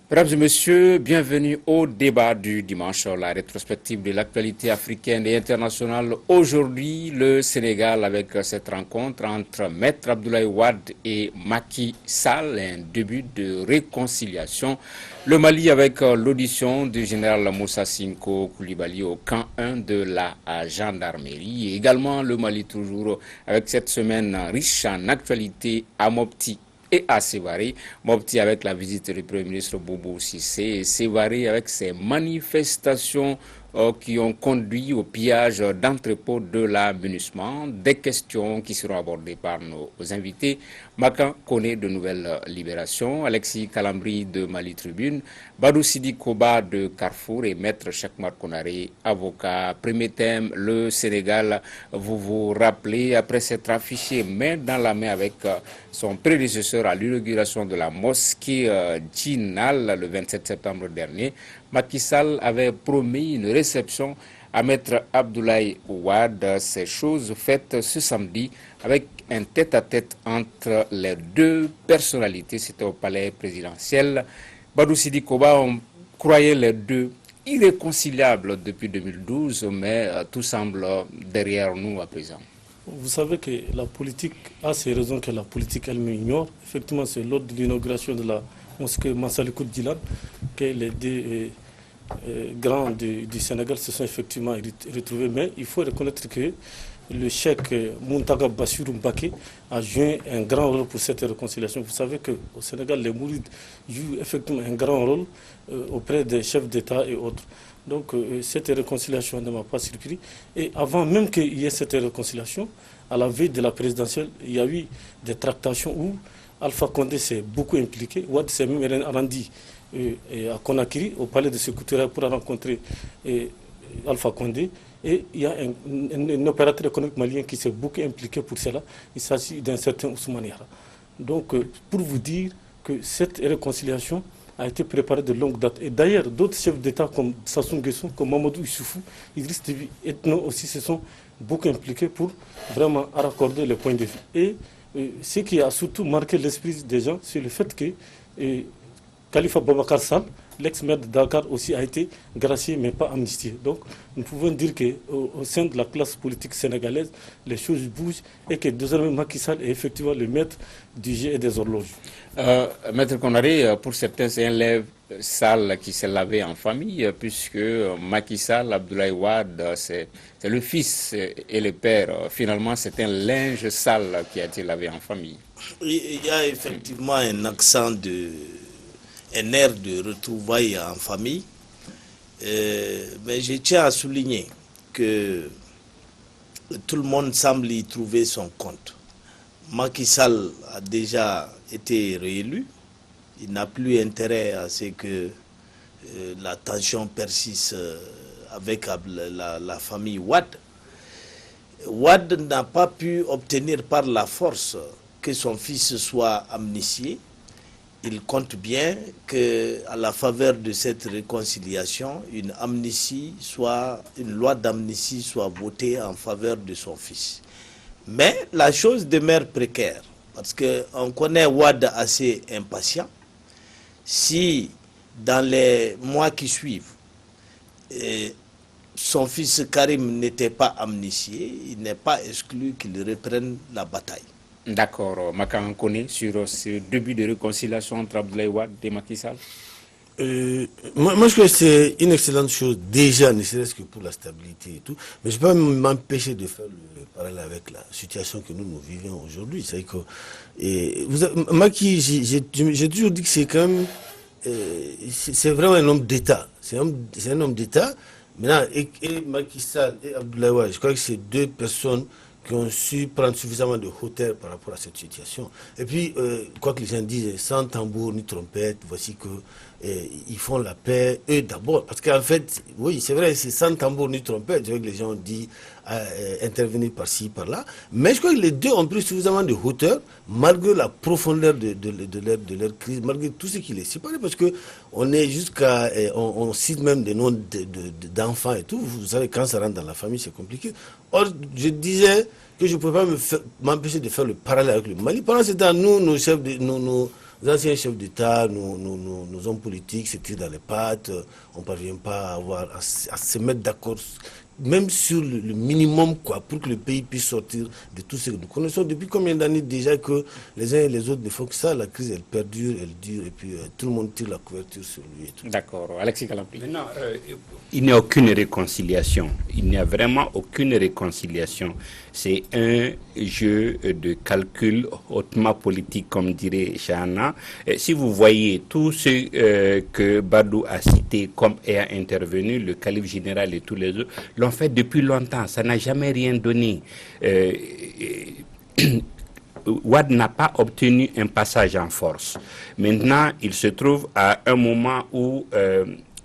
Mesdames et messieurs, bienvenue au débat du dimanche, la rétrospective de l'actualité africaine et internationale. Aujourd'hui, le Sénégal avec cette rencontre entre Maître Abdoulaye Wade et Macky Sall, un début de réconciliation. Le Mali avec l'audition du général Moussa Sinko Koulibaly au camp 1 de la gendarmerie. Et également le Mali toujours avec cette semaine riche en actualité à Mopti et à Sévaré. Mopti avec la visite du Premier ministre Bobo Cissé et Sévaré avec ses manifestations qui ont conduit au pillage d'entrepôts de la MINUSMA. Des questions qui seront abordées par nos invités. Makan connaît de nouvelles libérations. Alexis Kalambri de Mali Tribune. Badou Sidi Koba de Carrefour et Maître Chakmar Konaré, avocat. Premier thème, le Sénégal. Vous vous rappelez, après s'être affiché main dans la main avec son prédécesseur à l'inauguration de la mosquée Djinal le 27 septembre dernier, Macky Sall avait promis une réception à Maître Abdoulaye Wade. Ces choses faites ce samedi avec un tête-à-tête entre les deux personnalités. C'était au palais présidentiel. Badou Sidi Koba, on croyait les deux irréconciliables depuis 2012, mais tout semble derrière nous à présent. Vous savez que la politique a ces raisons que la politique elle-même ignore. Effectivement, c'est lors de l'inauguration de la mosquée Massalikul Djilan que les deux grands du Sénégal se sont effectivement retrouvés. Mais il faut reconnaître que le cheikh Muntaga Bassirou Mbaké a joué un grand rôle pour cette réconciliation. Vous savez qu'au Sénégal, les mourides jouent effectivement un grand rôle auprès des chefs d'État et autres. Donc cette réconciliation ne m'a pas surpris. Et avant même qu'il y ait cette réconciliation, à la veille de la présidentielle, il y a eu des tractations où Alpha Condé s'est beaucoup impliqué. Ouad s'est même rendu à Conakry, au palais de Sékou-Touré, pour rencontrer Alpha Condé. Et il y a un opérateur économique malien qui s'est beaucoup impliqué pour cela. Il s'agit d'un certain Ousmane Yara. Donc, pour vous dire que cette réconciliation a été préparée de longue date. Et d'ailleurs, d'autres chefs d'État comme Sassou Nguesso, comme Mamadou Issoufou, Idriss Déby et Etno aussi se sont beaucoup impliqués pour vraiment raccorder les points de vue. Et ce qui a surtout marqué l'esprit des gens, c'est le fait que Khalifa Boubacar Sall, l'ex-maire de Dakar, aussi a été gracié mais pas amnistié. Donc nous pouvons dire qu'au sein de la classe politique sénégalaise, les choses bougent et que désormais Macky Sall est effectivement le maître du jeu et des horloges. Maître Konaré, pour certains, c'est un lève sale qui s'est lavé en famille, puisque Macky Sall, Abdoulaye Wade, c'est le fils et le père. Finalement, c'est un linge sale qui a été lavé en famille. Il y a effectivement un accent un air de retrouvailles en famille. Mais je tiens à souligner que tout le monde semble y trouver son compte. Macky Sall a déjà été réélu. Il n'a plus intérêt à ce que la tension persiste avec la famille Wade. Wade n'a pas pu obtenir par la force que son fils soit amnistié. Il compte bien qu'à la faveur de cette réconciliation, une loi d'amnistie soit votée en faveur de son fils. Mais la chose demeure précaire, parce qu'on connaît Wade assez impatient. Si dans les mois qui suivent, son fils Karim n'était pas amnistié, il n'est pas exclu qu'il reprenne la bataille. D'accord, Makan connaît sur ce début de réconciliation entre Abdoulaye Wade et Macky Sall. Moi, je crois que c'est une excellente chose, déjà, ne serait-ce que pour la stabilité et tout. Mais je ne peux pas m'empêcher de faire le parallèle avec la situation que nous vivons aujourd'hui. C'est que, Macky, j'ai toujours dit que c'est quand même, c'est vraiment un homme d'État. C'est un homme d'État. Maintenant, et Macky Sall et Abdoulaye Wade, je crois que c'est deux personnes qui ont su prendre suffisamment de hauteur par rapport à cette situation. Et puis, quoi que les gens disent, sans tambour ni trompette, voici que ils font la paix, eux d'abord. Parce qu'en fait, oui, c'est vrai, c'est sans tambour ni trompette. C'est vrai que les gens ont dit intervenir par-ci, par-là. Mais je crois que les deux ont pris suffisamment de hauteur, malgré la profondeur de leur crise, malgré tout ce qui les sépare. Parce qu'on est jusqu'à... on cite même des noms d'enfants et tout. Vous savez, quand ça rentre dans la famille, c'est compliqué. Or, je disais que je ne pouvais pas m'empêcher de faire le parallèle avec le Mali. Pendant ce temps, nous, nos chefs, nos anciens chefs d'État, nos hommes politiques se tirent dans les pattes, on ne parvient pas à se mettre d'accord, même sur le minimum, quoi, pour que le pays puisse sortir de tout ce que nous connaissons. Depuis combien d'années déjà que les uns et les autres ne font que ça, la crise elle perdure, elle dure, et puis tout le monde tire la couverture sur lui. D'accord, Alexis Kalampli. Maintenant, il n'y a aucune réconciliation. Il n'y a vraiment aucune réconciliation. C'est un jeu de calcul hautement politique, comme dirait Chana. Si vous voyez tout ce que Badou a cité comme ayant intervenu, le calife général et tous les autres, l'ont fait depuis longtemps. Ça n'a jamais rien donné. Wade n'a pas obtenu un passage en force. Maintenant, il se trouve à un moment où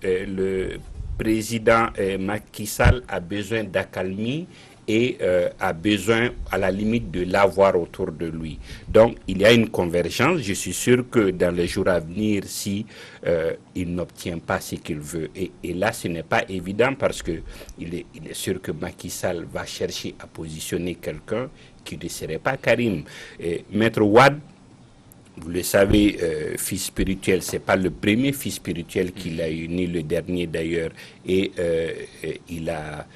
le président Macky Sall a besoin d'accalmie et a besoin à la limite de l'avoir autour de lui. Donc il y a une convergence. Je suis sûr que dans les jours à venir, si il n'obtient pas ce qu'il veut, et là ce n'est pas évident parce que il est sûr que Macky Sall va chercher à positionner quelqu'un qui ne serait pas Karim. Maître Wade, vous le savez, fils spirituel, c'est pas le premier fils spirituel qu'il a eu, ni le dernier d'ailleurs, et il a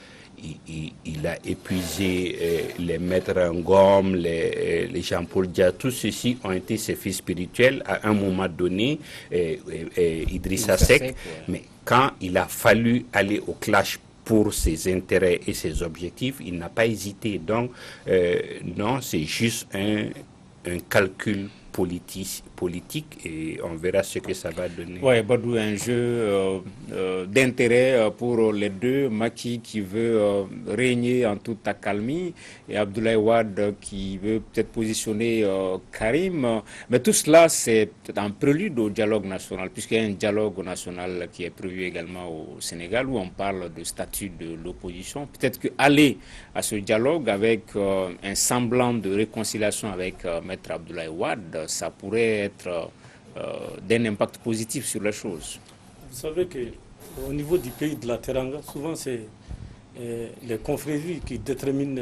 épuisé les maîtres Ngom, les Jean-Paul Dia, tous ceux-ci ont été ses fils spirituels à un moment donné, Idrissa Seck, mais quand il a fallu aller au clash pour ses intérêts et ses objectifs, il n'a pas hésité. Donc, non, c'est juste un calcul politique et on verra ce que ça va donner. Oui, Badou, un jeu d'intérêt pour les deux. Macky qui veut régner en toute accalmie et Abdoulaye Wade qui veut peut-être positionner Karim. Mais tout cela, c'est un prélude au dialogue national, puisqu'il y a un dialogue national qui est prévu également au Sénégal où on parle de statut de l'opposition. Peut-être qu'aller à ce dialogue avec un semblant de réconciliation avec Maître Abdoulaye Wade, ça pourrait être d'un impact positif sur les choses. Vous savez qu'au niveau du pays de la Teranga, souvent c'est les confréries qui déterminent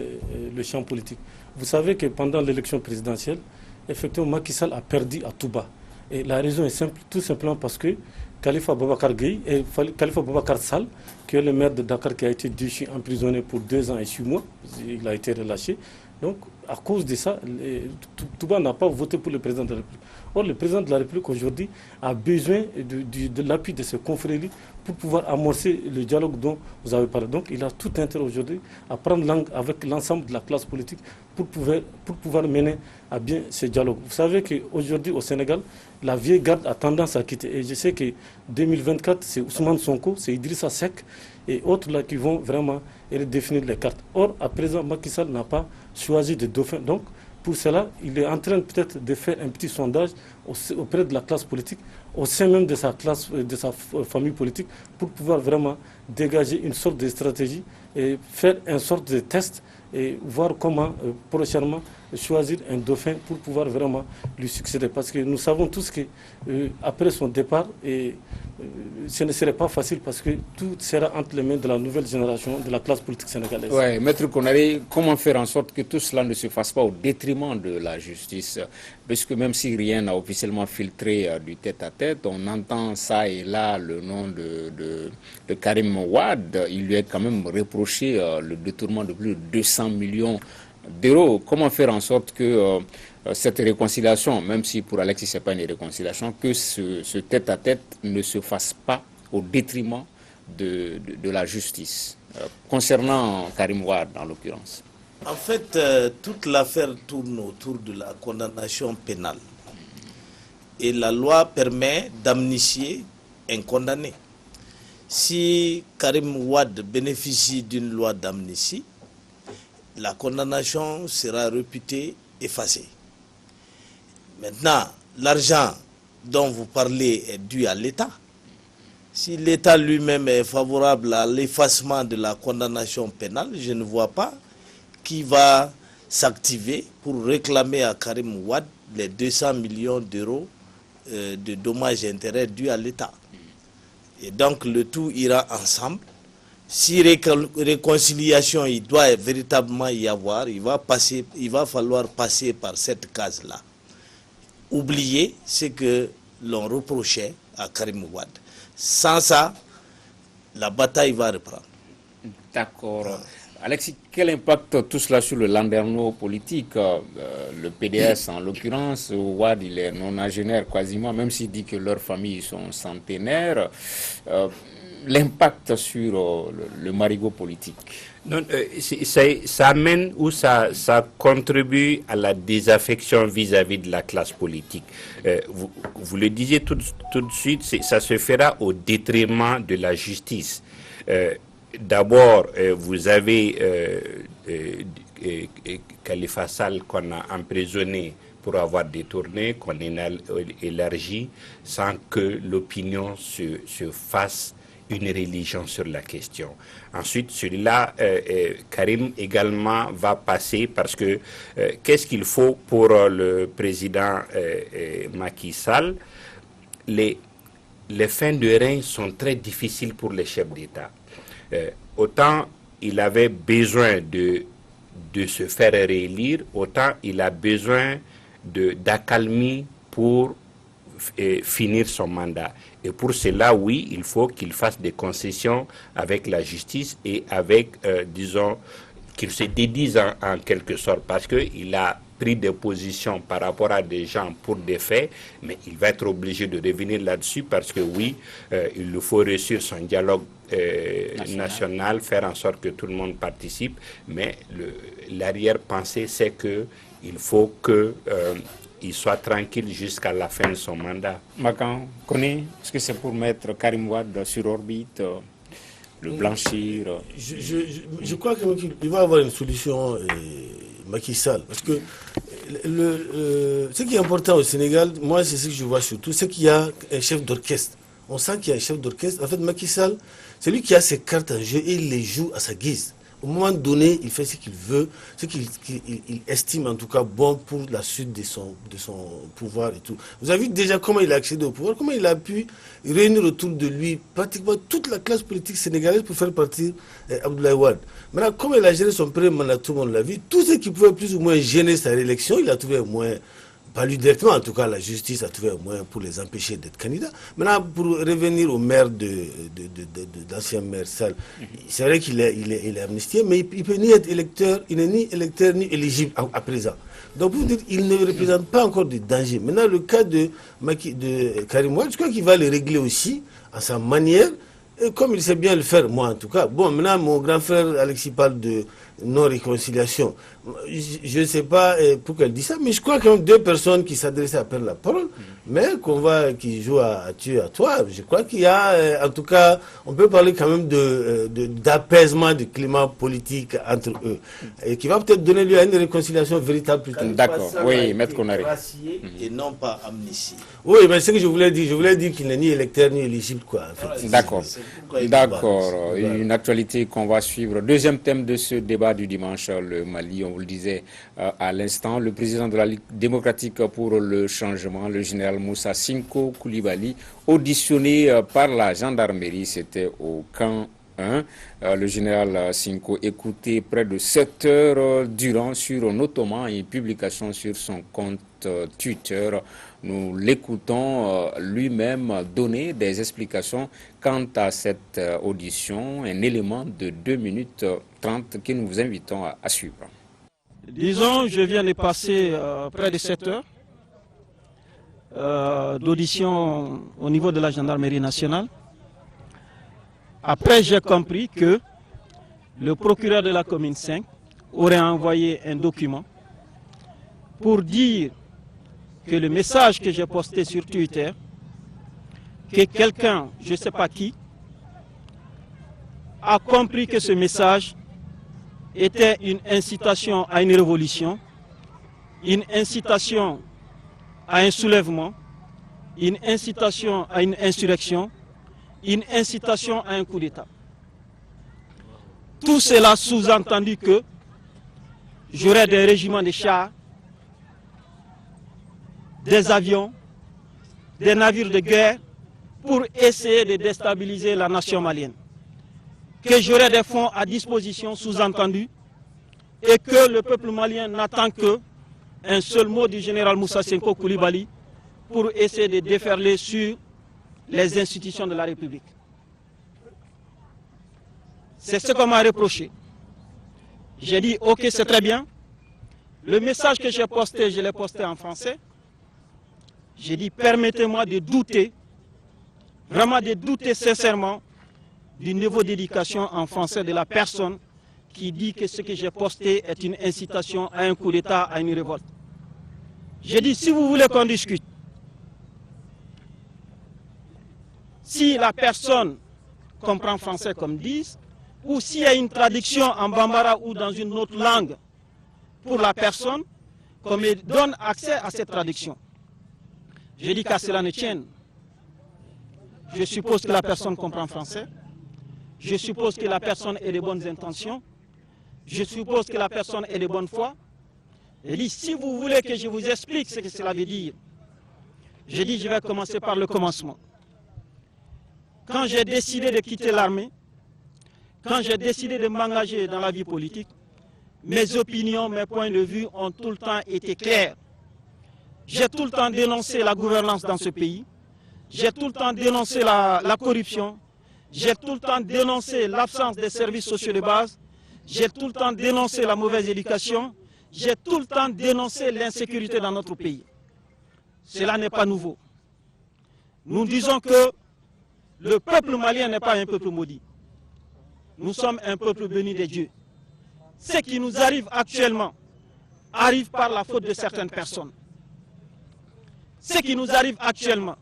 le champ politique. Vous savez que pendant l'élection présidentielle, effectivement, Macky Sall a perdu à Touba. Et la raison est simple, tout simplement parce que Khalifa Boubacar Gueye et Khalifa Boubacar Sall, qui est le maire de Dakar qui a été déchu, emprisonné pour 2 ans et 6 mois, il a été relâché. Donc, à cause de ça, Touba n'a pas voté pour le président de la République. Or, le président de la République aujourd'hui a besoin de l'appui de ses confréries pour pouvoir amorcer le dialogue dont vous avez parlé. Donc, il a tout intérêt aujourd'hui à prendre langue avec l'ensemble de la classe politique pour pouvoir mener à bien ce dialogue. Vous savez qu'aujourd'hui, au Sénégal, la vieille garde a tendance à quitter. Et je sais que 2024, c'est Ousmane Sonko, c'est Idrissa Seck et autres là qui vont vraiment redéfinir les cartes. Or, à présent, Macky Sall n'a pas choisi de dauphin. Donc, pour cela, il est en train peut-être de faire un petit sondage auprès de la classe politique, au sein même de sa classe, de sa famille politique, pour pouvoir vraiment dégager une sorte de stratégie et faire une sorte de test et voir comment prochainement choisir un dauphin pour pouvoir vraiment lui succéder. Parce que nous savons tous que après son départ, ce ne serait pas facile parce que tout sera entre les mains de la nouvelle génération, de la classe politique sénégalaise. Oui, Maître Konaré, comment faire en sorte que tout cela ne se fasse pas au détriment de la justice? Parce que même si rien n'a officiellement filtré du tête-à-tête, on entend ça et là le nom de Karim Wade. Il lui est quand même reproché le détournement de plus de 200 millions d'euros. Comment faire en sorte que cette réconciliation, même si pour Alexis ce n'est pas une réconciliation, que ce tête-à-tête ne se fasse pas au détriment de la justice, concernant Karim Wade en l'occurrence? En fait, toute l'affaire tourne autour de la condamnation pénale. Et la loi permet d'amnistier un condamné. Si Karim Wade bénéficie d'une loi d'amnistie, la condamnation sera réputée effacée. Maintenant, l'argent dont vous parlez est dû à l'État. Si l'État lui-même est favorable à l'effacement de la condamnation pénale, je ne vois pas qui va s'activer pour réclamer à Karim Wade les 200 millions d'euros de dommages et intérêts dus à l'État. Et donc le tout ira ensemble. Si réconciliation il doit véritablement y avoir, il va falloir passer par cette case-là. oublier ce que l'on reprochait à Karim Wade. Sans ça, la bataille va reprendre. D'accord. Alexis, quel impact tout cela sur le landerneau politique? Le PDS en l'occurrence, Wade il est nonagénaire quasiment, même s'il dit que leurs familles sont centenaires. L'impact sur le marigot politique? Non, ça amène ou ça contribue à la désaffection vis-à-vis de la classe politique. Vous le disiez tout de suite, ça se fera au détriment de la justice. D'abord, vous avez Khalifa Sall qu'on a emprisonné pour avoir détourné, qu'on a élargi sans que l'opinion se fasse une religion sur la question. Ensuite, celui-là, Karim également va passer parce que qu'est-ce qu'il faut pour le président Macky Sall? Les fins de règne sont très difficiles pour les chefs d'État. Autant il avait besoin de se faire réélire, autant il a besoin d'accalmie pour finir son mandat. Et pour cela, oui, il faut qu'il fasse des concessions avec la justice et avec, disons, qu'il se dédise en quelque sorte, parce qu'il a pris des positions par rapport à des gens pour des faits, mais il va être obligé de revenir là-dessus parce que oui, il lui faut réussir son dialogue national, faire en sorte que tout le monde participe, mais l'arrière-pensée, c'est qu'il faut que il soit tranquille jusqu'à la fin de son mandat. Makan, est-ce que c'est pour mettre Karim Wade sur orbite, le blanchir? Je crois qu'il va avoir une solution, Macky Sall, parce que ce qui est important au Sénégal, moi c'est ce que je vois surtout, c'est qu'il y a un chef d'orchestre. On sent qu'il y a un chef d'orchestre. En fait, Macky Sall, c'est lui qui a ses cartes en jeu et il les joue à sa guise. Au moment donné, il fait ce qu'il veut, ce qu'il estime en tout cas bon pour la suite de son pouvoir et tout. Vous avez vu déjà comment il a accédé au pouvoir, comment il a pu réunir autour de lui pratiquement toute la classe politique sénégalaise pour faire partir Abdoulaye Wade. Maintenant, comment il a géré son premier mandat, tout le monde l'a vu. Tout ce qui pouvait plus ou moins gêner sa réélection, il a trouvé au moins, pas lui directement, en tout cas la justice a trouvé un moyen pour les empêcher d'être candidats. Maintenant, pour revenir au maire d'ancien maire Sall, c'est vrai qu'il est amnistié, mais il peut ni être électeur, il n'est ni électeur ni éligible à présent. Donc pour vous dire, il ne représente pas encore de danger. Maintenant, le cas de Karim Wade, je crois qu'il va le régler aussi, à sa manière, et comme il sait bien le faire, moi en tout cas. Bon, maintenant, mon grand frère Alexis parle de non-réconciliation. Je ne sais pas pourquoi elle dit ça, mais je crois qu'il y a deux personnes qui s'adressaient à prendre la parole, mais qui jouent à tuer à toi. Je crois qu'il y a, en tout cas, on peut parler quand même d'apaisement du climat politique entre eux, et qui va peut-être donner lieu à une réconciliation véritable plus tard. D'accord, oui, Maître Konaré. Et non pas amnistie. Oui, mais c'est ce que je voulais dire qu'il n'est ni électeur ni éligible, quoi. En fait. D'accord, d'accord. Une actualité qu'on va suivre. Deuxième thème de ce débat du dimanche, le Mali, on vous le disait à l'instant, le président de la Ligue démocratique pour le changement, le général Moussa Sinko Koulibaly, auditionné par la gendarmerie, c'était au camp 1. Le général Sinko écouté près de 7 heures durant sur notamment une publication sur son compte Twitter. Nous l'écoutons lui-même donner des explications quant à cette audition, un élément de 2 minutes 30 que nous vous invitons à suivre. Disons, je viens de passer près de 7 heures d'audition au niveau de la gendarmerie nationale. Après, j'ai compris que le procureur de la commune 5 aurait envoyé un document pour dire que le message que j'ai posté sur Twitter, que quelqu'un, je ne sais pas qui, a compris que ce message était une incitation à une révolution, une incitation à un soulèvement, une incitation à une insurrection, une incitation à un coup d'État. Tout cela sous-entendu que j'aurais des régiments de chars, des avions, des navires de guerre pour essayer de déstabiliser la nation malienne. Que j'aurai des fonds à disposition, sous-entendu, et que le peuple malien n'attend qu'un seul mot du général Moussa Sinko Koulibaly, pour essayer de déferler sur les institutions de la République. C'est ce qu'on m'a reproché. J'ai dit, ok, c'est très bien. Le message que j'ai posté, je l'ai posté en français. J'ai dit, permettez-moi de douter, vraiment de douter sincèrement du niveau d'éducation en français de la personne qui dit que ce que j'ai posté est une incitation à un coup d'État, à une révolte. J'ai dit, si vous voulez qu'on discute, si la personne comprend français comme disent, ou s'il y a une traduction en bambara ou dans une autre langue pour la personne, qu'on me donne accès à cette traduction. J'ai dit qu'à cela ne tienne. Je suppose que la personne comprend français. Je suppose que la personne ait de bonnes intentions. Je suppose que la personne ait de bonne foi. J'ai dit, si vous voulez que je vous explique ce que cela veut dire, j'ai dit, je vais commencer par le commencement. Quand j'ai décidé de quitter l'armée, quand j'ai décidé de m'engager dans la vie politique, mes opinions, mes points de vue ont tout le temps été clairs. J'ai tout le temps dénoncé la gouvernance dans ce pays. J'ai tout le temps dénoncé la corruption. J'ai tout le temps dénoncé l'absence des services sociaux de base. J'ai tout le temps dénoncé la mauvaise éducation. J'ai tout le temps dénoncé l'insécurité dans notre pays. Cela n'est pas nouveau. Nous disons que le peuple malien n'est pas un peuple maudit. Nous sommes un peuple béni de Dieu. Ce qui nous arrive actuellement arrive par la faute de certaines personnes. Ce qui nous arrive actuellement,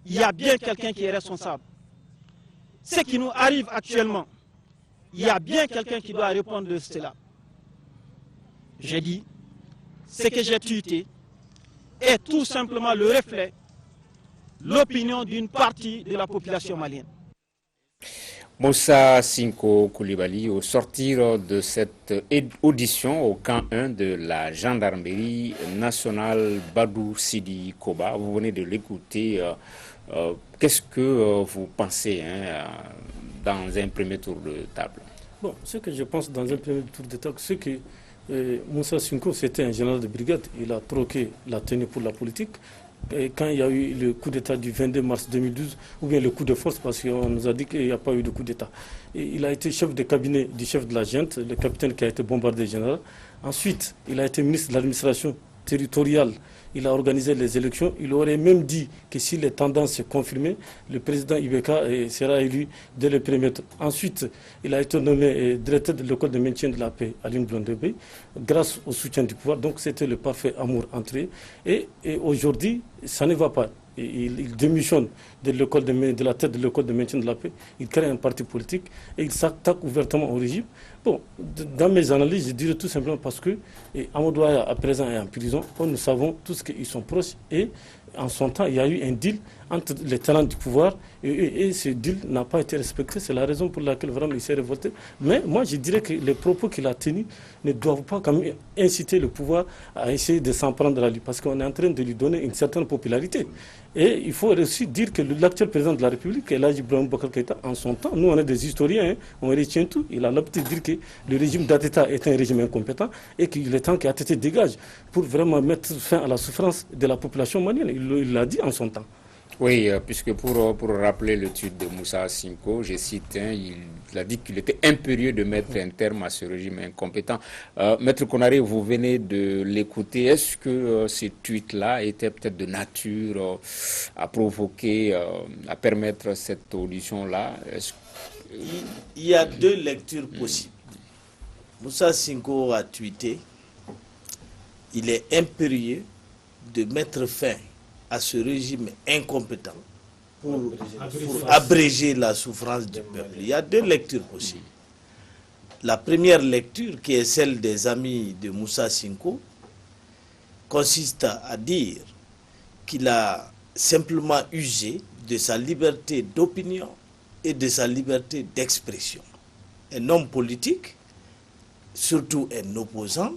il y a bien quelqu'un qui est responsable. Ce qui nous arrive actuellement, il y a bien quelqu'un qui doit répondre de cela. J'ai dit, ce que j'ai tweeté est tout simplement le reflet, l'opinion d'une partie de la population malienne. Moussa Sinko Koulibaly, au sortir de cette audition au camp 1 de la gendarmerie nationale Badou Sidi Koba, vous venez de l'écouter. Qu'est-ce que vous pensez dans un premier tour de table? Bon, ce que je pense dans un premier tour de table, c'est que Moussa Sinko, c'était un général de brigade. Il a troqué la tenue pour la politique. Et quand il y a eu le coup d'État du 22 mars 2012, ou bien le coup de force, parce qu'on nous a dit qu'il n'y a pas eu de coup d'État. Il a été chef de cabinet du chef de la junte, le capitaine qui a été bombardé général. Ensuite, il a été ministre de l'administration territoriale. Il a organisé les élections. Il aurait même dit que si les tendances se confirmaient, le président Ibeka sera élu dès le premier tour. Ensuite, il a été nommé directeur de l'école de maintien de la paix à l'île Blondebé, grâce au soutien du pouvoir. Donc c'était le parfait amour entre eux. Et aujourd'hui, ça ne va pas. Il démissionne de la tête de l'école de maintien de la paix. Il crée un parti politique et il s'attaque ouvertement au régime. Bon, dans mes analyses, je dirais tout simplement parce que Amadou Aya, à présent, est en prison. Nous savons tous qu'ils sont proches et en son temps, il y a eu un deal entre les talents du pouvoir et ce deal n'a pas été respecté. C'est la raison pour laquelle vraiment il s'est révolté. Mais moi, je dirais que les propos qu'il a tenus ne doivent pas quand même inciter le pouvoir à essayer de s'en prendre à lui parce qu'on est en train de lui donner une certaine popularité. Et il faut aussi dire que l'actuel président de la République, Elhadji Ibrahima Boubacar Keïta, en son temps, nous on est des historiens, on retient tout, il a l'habitude de dire que le régime d'Ateta est un régime incompétent et qu'il est temps qu'Ateta dégage pour vraiment mettre fin à la souffrance de la population malienne. Il l'a dit en son temps. Oui, puisque pour rappeler le tweet de Moussa Sinko, je cite, il a dit qu'il était impérieux de mettre un terme à ce régime incompétent. Maître Konaré, vous venez de l'écouter. Est-ce que ce tweet-là était peut-être de nature à provoquer, à permettre cette audition-là? Il y a deux lectures possibles. Moussa Sinko a tweeté, il est impérieux de mettre fin à ce régime incompétent pour abréger la souffrance du peuple. Il y a deux lectures possibles. La première lecture, qui est celle des amis de Moussa Sinko, consiste à dire qu'il a simplement usé de sa liberté d'opinion et de sa liberté d'expression. Un homme politique, surtout un opposant,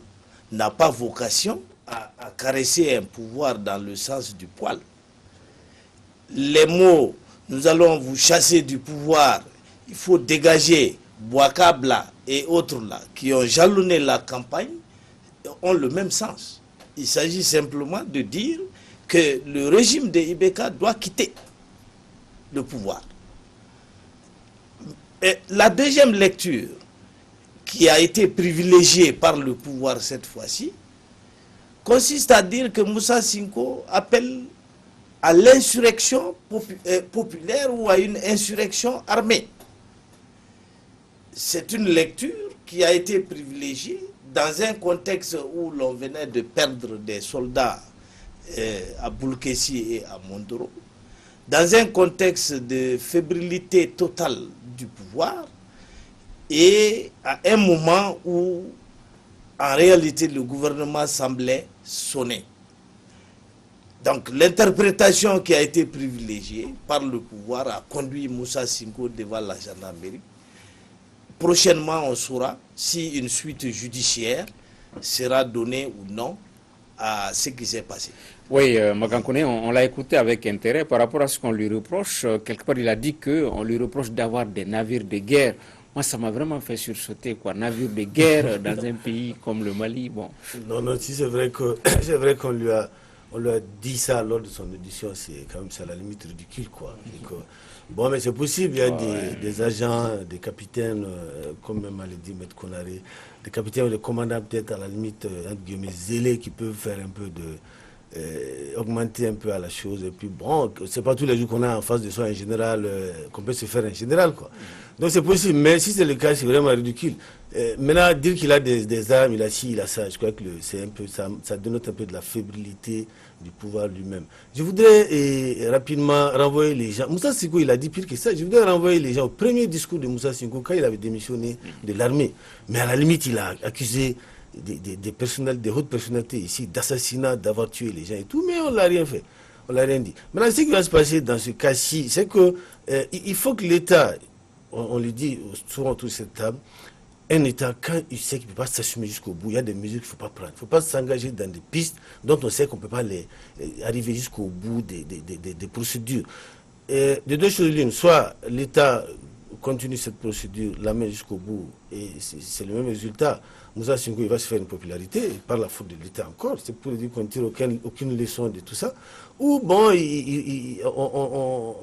n'a pas vocation à caresser un pouvoir dans le sens du poil. Les mots « nous allons vous chasser du pouvoir »,« il faut dégager », Bouakabla et autres là, qui ont jalonné la campagne, ont le même sens. Il s'agit simplement de dire que le régime de Ibeka doit quitter le pouvoir. Et la deuxième lecture, qui a été privilégiée par le pouvoir cette fois-ci, consiste à dire que Moussa Sinko appelle à l'insurrection populaire ou à une insurrection armée. C'est une lecture qui a été privilégiée dans un contexte où l'on venait de perdre des soldats à Boulkessi et à Mondoro, dans un contexte de fébrilité totale du pouvoir, et à un moment où, en réalité, le gouvernement semblait sonner. Donc, l'interprétation qui a été privilégiée par le pouvoir a conduit Moussa Sinko devant la gendarmerie. Prochainement, on saura si une suite judiciaire sera donnée ou non à ce qui s'est passé. Oui, Magankone, on l'a écouté avec intérêt par rapport à ce qu'on lui reproche. Quelque part, il a dit qu'on lui reproche d'avoir des navires de guerre. Moi, ça m'a vraiment fait sursauter, quoi. Navires de guerre dans un pays comme le Mali. Bon. Non, si c'est vrai qu'on lui a dit ça lors de son audition, c'est quand même à la limite ridicule, quoi. Bon, mais c'est possible, il y a des agents, des capitaines, comme même l'a dit M. Konaré, des capitaines ou des commandants peut-être à la limite, entre guillemets, zélés, qui peuvent faire un peu augmenter un peu à la chose. Et puis bon, c'est pas tous les jours qu'on a en face de soi un général, qu'on peut se faire un général, quoi. Donc c'est possible, mais si c'est le cas, c'est vraiment ridicule. Maintenant, dire qu'il a des armes, il a ci, il a ça, je crois que c'est un peu, ça dénote un peu de la fébrilité du pouvoir lui-même. Je voudrais rapidement renvoyer les gens. Moussa Sinko, il a dit pire que ça. Je voudrais renvoyer les gens au premier discours de Moussa Sinko quand il avait démissionné de l'armée. Mais à la limite, il a accusé des hautes personnalités ici d'assassinat, d'avoir tué les gens et tout, mais on l'a rien fait. On l'a rien dit. Maintenant, ce qui va se passer dans ce cas-ci, c'est que il faut que l'État, on le dit souvent autour de cette table, un État, quand il sait qu'il ne peut pas s'assumer jusqu'au bout, il y a des mesures qu'il ne faut pas prendre. Il ne faut pas s'engager dans des pistes dont on sait qu'on ne peut pas arriver jusqu'au bout des procédures. Et de deux choses l'une, soit l'État continue cette procédure, la met jusqu'au bout, et c'est le même résultat. Moussa Sinko, il va se faire une popularité, par la faute de l'État encore, c'est pour dire qu'on ne tire aucune leçon de tout ça. Ou bon,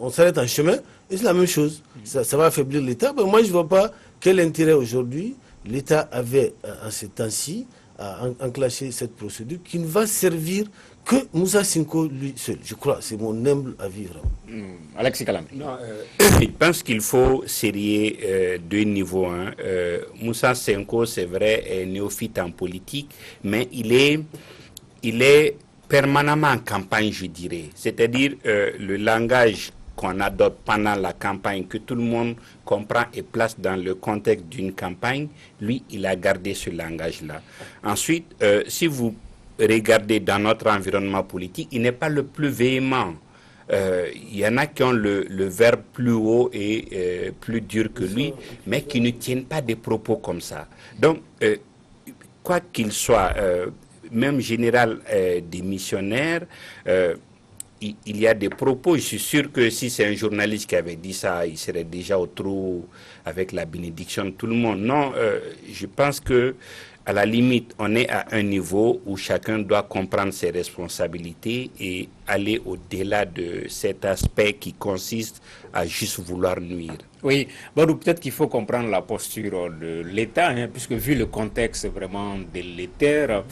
on s'arrête en chemin, et c'est la même chose. Ça va affaiblir l'État. Ben, moi, je ne vois pas quel intérêt aujourd'hui l'État avait en ces temps-ci à enclencher cette procédure qui ne va servir que Moussa Sinko lui seul. Je crois, c'est mon humble avis. Alexis Kalambri. Je pense qu'il faut serrer deux niveaux. Moussa Sinko, c'est vrai, est néophyte en politique, mais il est permanemment en campagne, je dirais. C'est-à-dire le langage qu'on adopte pendant la campagne, que tout le monde comprend et place dans le contexte d'une campagne, lui, il a gardé ce langage-là. Ensuite, si vous regardez dans notre environnement politique, il n'est pas le plus véhément. Il y en a qui ont le verbe plus haut et plus dur que lui, mais qui ne tiennent pas des propos comme ça. Donc, quoi qu'il soit, même général démissionnaire, il y a des propos. Je suis sûr que si c'est un journaliste qui avait dit ça, il serait déjà au trou avec la bénédiction de tout le monde. Non, je pense que à la limite, on est à un niveau où chacun doit comprendre ses responsabilités et aller au-delà de cet aspect qui consiste à juste vouloir nuire. Oui, Badou, peut-être qu'il faut comprendre la posture de l'État, puisque vu le contexte vraiment délétère,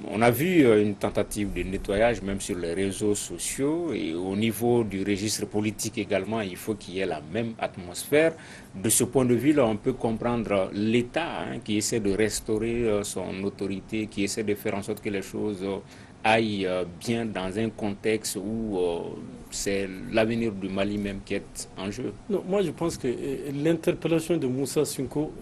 on a vu une tentative de nettoyage même sur les réseaux sociaux et au niveau du registre politique également, il faut qu'il y ait la même atmosphère. De ce point de vue-là, on peut comprendre l'État qui essaie de restaurer son autorité, qui essaie de faire en sorte que les choses aillent bien dans un contexte où c'est l'avenir du Mali même qui est en jeu. Non, moi je pense que l'interpellation de Moussa Sinko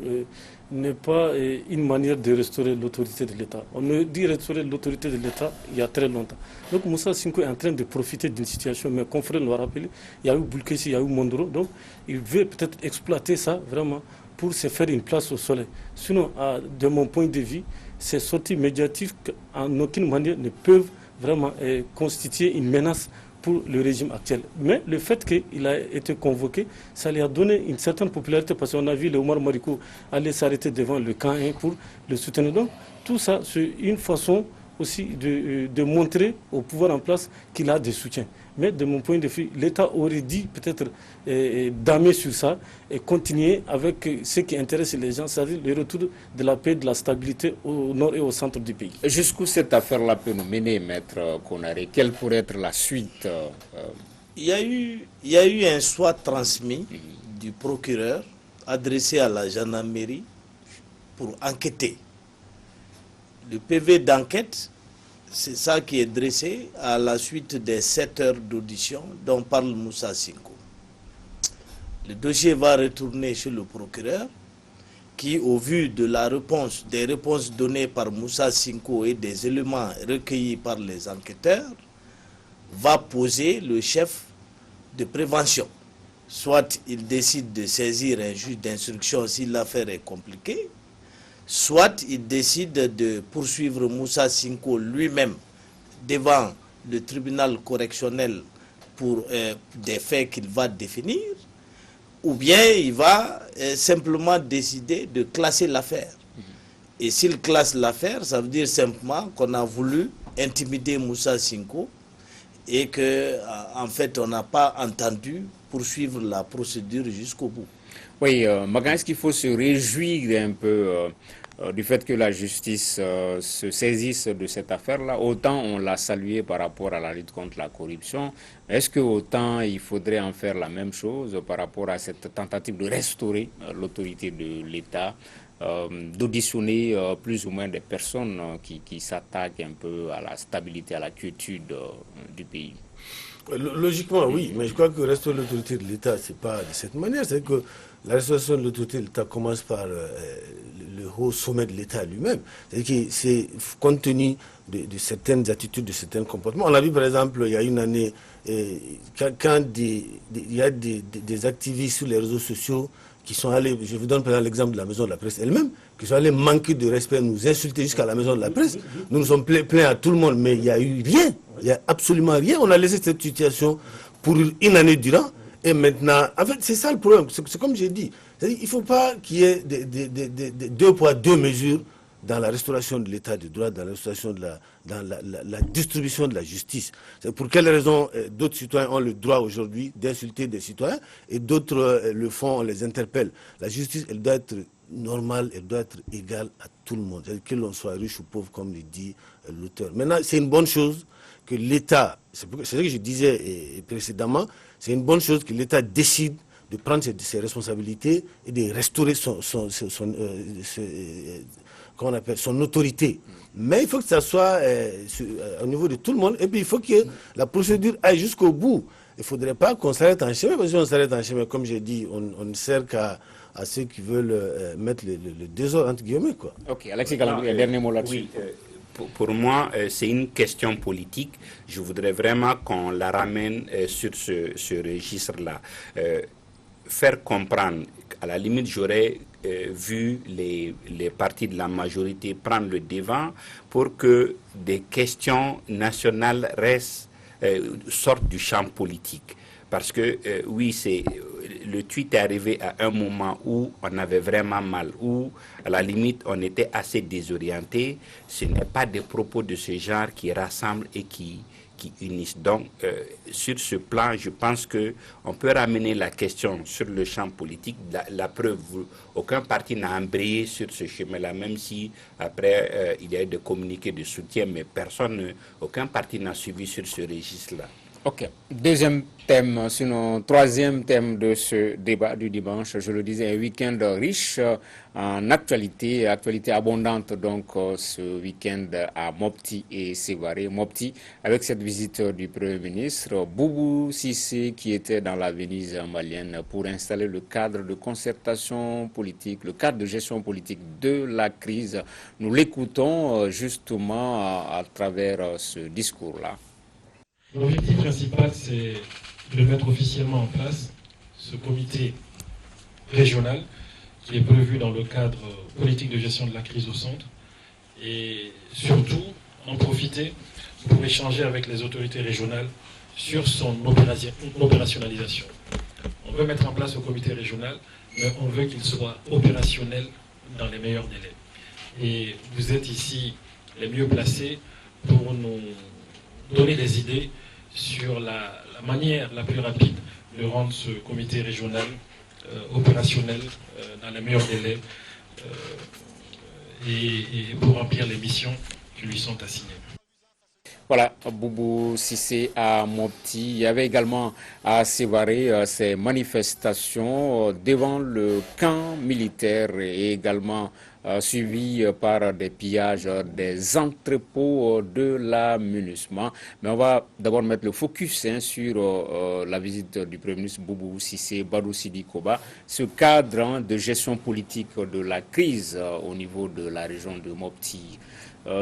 n'est pas une manière de restaurer l'autorité de l'État. On a dit restaurer l'autorité de l'État il y a très longtemps. Donc Moussa Sinko est en train de profiter d'une situation, mes confrères l'ont rappelé, il y a eu Boulkessi, il y a eu Mondoro, donc il veut peut-être exploiter ça vraiment pour se faire une place au soleil. Sinon, de mon point de vue, ces sorties médiatiques en aucune manière ne peuvent vraiment constituer une menace pour le régime actuel. Mais le fait qu'il a été convoqué, ça lui a donné une certaine popularité parce qu'on a vu le Omar Mariko aller s'arrêter devant le camp pour le soutenir. Donc tout ça, c'est une façon aussi de montrer au pouvoir en place qu'il a des soutiens. Mais de mon point de vue, l'État aurait dit peut-être damer sur ça et continuer avec ce qui intéresse les gens, c'est-à-dire le retour de la paix, de la stabilité au nord et au centre du pays. Jusqu'où cette affaire-là peut nous mener, Maître Konaré? Quelle pourrait être la suite? Il y a eu un soit transmis du procureur adressé à la gendarmerie pour enquêter. Le PV d'enquête, c'est ça qui est dressé à la suite des 7 heures d'audition dont parle Moussa Sinko. Le dossier va retourner chez le procureur qui, au vu de la réponse, des réponses données par Moussa Sinko et des éléments recueillis par les enquêteurs, va poser le chef de prévention. Soit il décide de saisir un juge d'instruction si l'affaire est compliquée, soit il décide de poursuivre Moussa Sinko lui-même devant le tribunal correctionnel pour des faits qu'il va définir, ou bien il va simplement décider de classer l'affaire. Et s'il classe l'affaire, ça veut dire simplement qu'on a voulu intimider Moussa Sinko et qu'en fait on n'a pas entendu poursuivre la procédure jusqu'au bout. Oui, Magan, est-ce qu'il faut se réjouir un peu du fait que la justice se saisisse de cette affaire-là? Autant on l'a salué par rapport à la lutte contre la corruption, est-ce que autant il faudrait en faire la même chose par rapport à cette tentative de restaurer l'autorité de l'État, d'auditionner plus ou moins des personnes qui s'attaquent un peu à la stabilité, à la quiétude du pays? Logiquement, oui, mais je crois que restaurer l'autorité de l'État, c'est pas de cette manière. C'est que la restauration de l'autorité de l'État commence par le haut sommet de l'État lui-même. C'est-à-dire que c'est compte tenu de certaines attitudes, de certains comportements. On a vu par exemple, il y a une année, quand il y a des activistes sur les réseaux sociaux qui sont allés, je vous donne par exemple l'exemple de la maison de la presse elle-même, qui sont allés manquer de respect, nous insulter jusqu'à la maison de la presse. Nous nous sommes plaints à tout le monde, mais il n'y a eu rien. Il n'y a absolument rien. On a laissé cette situation pour une année durant. Et maintenant, en fait, c'est ça le problème. C'est comme j'ai dit. Il ne faut pas qu'il y ait des 2 poids, 2 mesures dans la restauration de l'état de droit, dans la restauration dans la distribution de la justice. C'est pour quelles raisons d'autres citoyens ont le droit aujourd'hui d'insulter des citoyens et d'autres le font, on les interpelle. La justice, elle doit être normale, elle doit être égale à tout le monde. C'est-à-dire que l'on soit riche ou pauvre, comme le dit l'auteur. Maintenant, c'est une bonne chose que l'État, c'est ce que je disais précédemment, c'est une bonne chose que l'État décide de prendre ses responsabilités et de restaurer comment on appelle, son autorité. Mais il faut que ça soit au niveau de tout le monde. Et puis il faut que la procédure aille jusqu'au bout. Il ne faudrait pas qu'on s'arrête en chemin, parce qu'on s'arrête en chemin, comme j'ai dit, on ne sert qu'à ceux qui veulent mettre le désordre entre guillemets, quoi. Ok, Alexis Galandou, un dernier mot là-dessus. Oui, pour moi, c'est une question politique. Je voudrais vraiment qu'on la ramène sur ce registre-là. Faire comprendre, à la limite, j'aurais vu les partis de la majorité prendre le devant pour que des questions nationales sortent du champ politique. Parce que, oui, le tweet est arrivé à un moment où on avait vraiment mal, où, à la limite, on était assez désorienté. Ce n'est pas des propos de ce genre qui rassemblent et qui unissent. Donc, sur ce plan, je pense qu'on peut ramener la question sur le champ politique. La preuve, aucun parti n'a embrayé sur ce chemin-là, même si après, il y a eu des communiqués de soutien, mais aucun parti n'a suivi sur ce registre-là. Ok. Deuxième thème, sinon troisième thème de ce débat du dimanche, je le disais, un week-end riche en actualité abondante donc ce week-end à Mopti et Sévaré. Mopti avec cette visite du Premier ministre Boubou Cissé qui était dans la Venise malienne pour installer le cadre de concertation politique, le cadre de gestion politique de la crise. Nous l'écoutons justement à travers ce discours-là. L'objectif principal, c'est de mettre officiellement en place ce comité régional qui est prévu dans le cadre politique de gestion de la crise au centre et surtout en profiter pour échanger avec les autorités régionales sur son opérationnalisation. On veut mettre en place le comité régional, mais on veut qu'il soit opérationnel dans les meilleurs délais. Et vous êtes ici les mieux placés pour nous donner des idées sur la manière la plus rapide de rendre ce comité régional opérationnel dans les meilleurs délais et pour remplir les missions qui lui sont assignées. Voilà, Boubou Cissé à Mopti. Il y avait également à Sévaré ces manifestations devant le camp militaire et également suivies par des pillages des entrepôts de la MINUSMA. Mais on va d'abord mettre le focus sur la visite du Premier ministre Boubou Cissé, Badou Sidi Koba, ce cadre de gestion politique de la crise au niveau de la région de Mopti.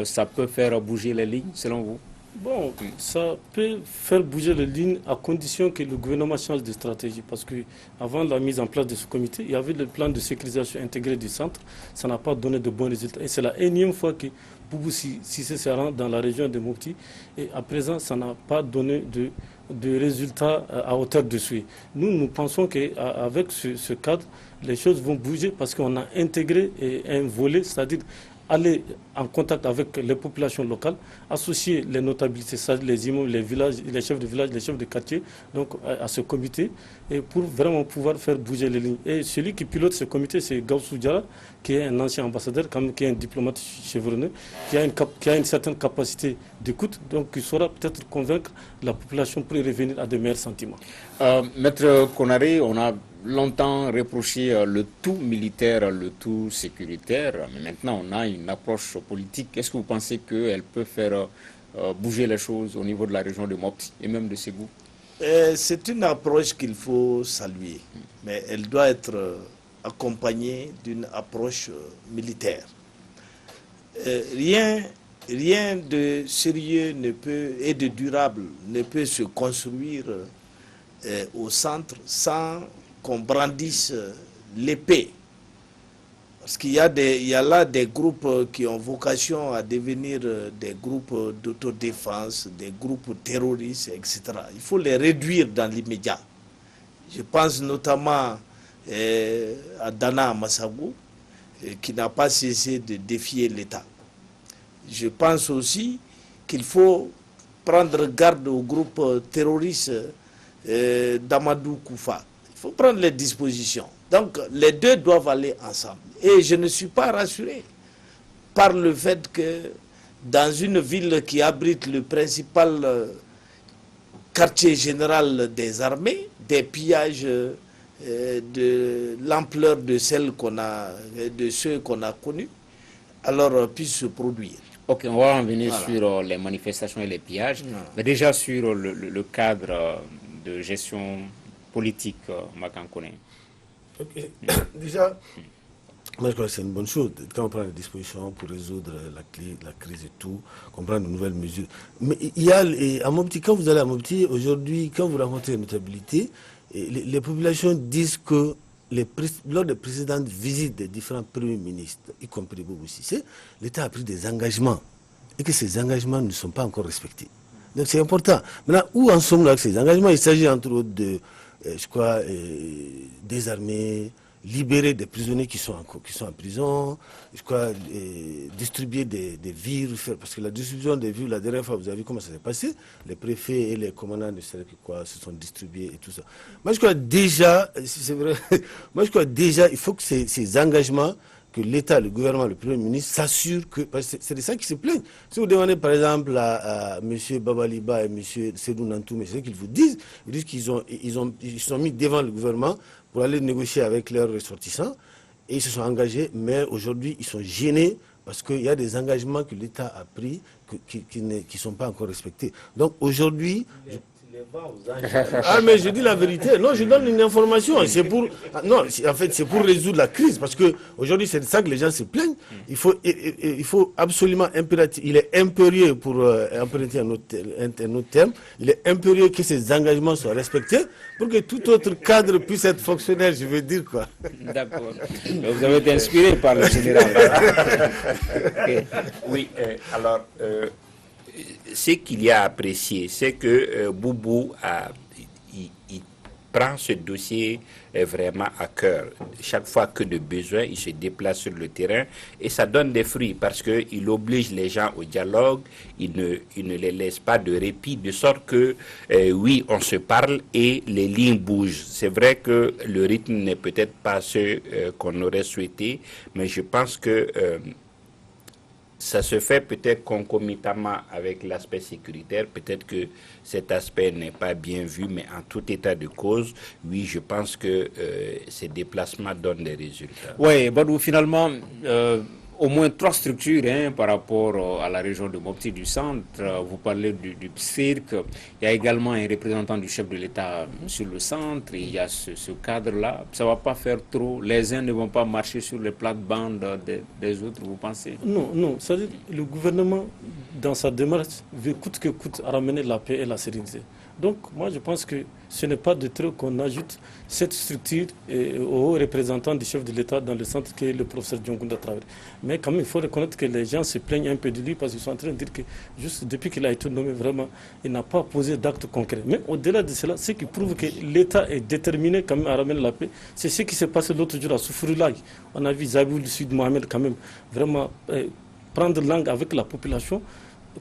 Ça peut faire bouger les lignes selon vous? Bon, ça peut faire bouger les lignes à condition que le gouvernement change de stratégie. Parce qu'avant la mise en place de ce comité, il y avait le plan de sécurisation intégré du centre. Ça n'a pas donné de bons résultats. Et c'est la énième fois que Boubou Cissé se rend dans la région de Mopti. Et à présent, ça n'a pas donné de résultats à hauteur de souhait. Nous pensons qu'avec ce cadre, les choses vont bouger parce qu'on a intégré un volet, c'est-à-dire aller en contact avec les populations locales, associer les notabilités, les immeubles, les villages, les chefs de village, les chefs de quartier, donc à ce comité, et pour vraiment pouvoir faire bouger les lignes. Et celui qui pilote ce comité, c'est Gaussou Diarra, qui est un ancien ambassadeur, qui est un diplomate chevronné, qui a une certaine capacité d'écoute, donc qui saura peut-être convaincre la population pour y revenir à de meilleurs sentiments. Maître Konaré, on a longtemps reproché le tout militaire, le tout sécuritaire, mais maintenant on a une approche politique. Est-ce que vous pensez qu'elle peut faire bouger les choses au niveau de la région de Mopti et même de Ségou? C'est une approche qu'il faut saluer, mais elle doit être accompagnée d'une approche militaire. Rien de sérieux et de durable ne peut se construire au centre sans qu'on brandisse l'épée. Parce qu'il y a là des groupes qui ont vocation à devenir des groupes d'autodéfense, des groupes terroristes, etc. Il faut les réduire dans l'immédiat. Je pense notamment à Dana Massagou, qui n'a pas cessé de défier l'État. Je pense aussi qu'il faut prendre garde aux groupes terroristes d'Amadou Koufa. Il faut prendre les dispositions. Donc, les deux doivent aller ensemble. Et je ne suis pas rassuré par le fait que dans une ville qui abrite le principal quartier général des armées, des pillages de l'ampleur de ceux qu'on a connus, alors puissent se produire. Ok, on va en venir sur les manifestations et les pillages, mais déjà sur le cadre de gestion politique, Makankone. Okay. Déjà, moi je crois que c'est une bonne chose quand on prend les dispositions pour résoudre la crise et tout, qu'on prend de nouvelles mesures. Mais il y a, à Mopti, quand vous allez à Mopti, aujourd'hui, quand vous rencontrez les notabilités, les populations disent que lors des précédentes visites des différents premiers ministres, y compris Boubou Cissé, l'État a pris des engagements et que ces engagements ne sont pas encore respectés. Donc c'est important. Maintenant, où en sommes-nous avec ces engagements? Il s'agit entre autres de, je crois, désarmer, libérer des prisonniers qui sont en prison, je crois, distribuer des vivres, parce que la distribution des vivres, la dernière fois, vous avez vu comment ça s'est passé, les préfets et les commandants de quoi se sont distribués et tout ça. Moi, je crois déjà, c'est vrai, moi, je crois déjà, il faut que ces engagements, que l'État, le gouvernement, le Premier ministre s'assure que... Parce que c'est de ça qu'ils se plaignent. Si vous demandez par exemple à M. Babaliba et M. Sédou Nantou, mais c'est ce qu'ils vous disent, ils disent qu'ils sont mis devant le gouvernement pour aller négocier avec leurs ressortissants et ils se sont engagés, mais aujourd'hui ils sont gênés parce qu'il y a des engagements que l'État a pris qui ne sont pas encore respectés. Donc aujourd'hui... Ah mais je dis la vérité, non je donne une information, c'est pour non en fait c'est pour résoudre la crise parce que aujourd'hui c'est de ça que les gens se plaignent. Il faut absolument impératif, il est impérieux pour emprunter un autre terme, il est impérieux que ces engagements soient respectés pour que tout autre cadre puisse être fonctionnel, je veux dire quoi. D'accord. Vous avez été inspiré par le général. Okay. Oui, alors ce qu'il y a à apprécier, c'est que Boubou prend ce dossier vraiment à cœur. Chaque fois que de besoin, il se déplace sur le terrain et ça donne des fruits parce qu'il oblige les gens au dialogue, il ne les laisse pas de répit, de sorte que, oui, on se parle et les lignes bougent. C'est vrai que le rythme n'est peut-être pas ce qu'on aurait souhaité, mais je pense que ça se fait peut-être concomitamment avec l'aspect sécuritaire. Peut-être que cet aspect n'est pas bien vu, mais en tout état de cause, oui, je pense que ces déplacements donnent des résultats. Oui, Badou, finalement, au moins 3 structures par rapport à la région de Mopti du centre. Vous parlez du cirque. Il y a également un représentant du chef de l'État sur le centre. Il y a ce cadre-là. Ça ne va pas faire trop. Les uns ne vont pas marcher sur les plates-bandes des autres, vous pensez? Non. C'est-à-dire le gouvernement, dans sa démarche, veut coûte que coûte ramener la paix et la sérénité. Donc, moi, je pense que ce n'est pas de trop qu'on ajoute cette structure aux représentants du chef de l'État dans le centre qui est le professeur Diongounda Traoré. Mais quand même, il faut reconnaître que les gens se plaignent un peu de lui parce qu'ils sont en train de dire que juste depuis qu'il a été nommé, vraiment, il n'a pas posé d'actes concrets. Mais au-delà de cela, ce qui prouve que l'État est déterminé quand même à ramener la paix, c'est ce qui s'est passé l'autre jour à Soufourlaï. On a vu Zaboul Sud Mohamed quand même vraiment prendre langue avec la population,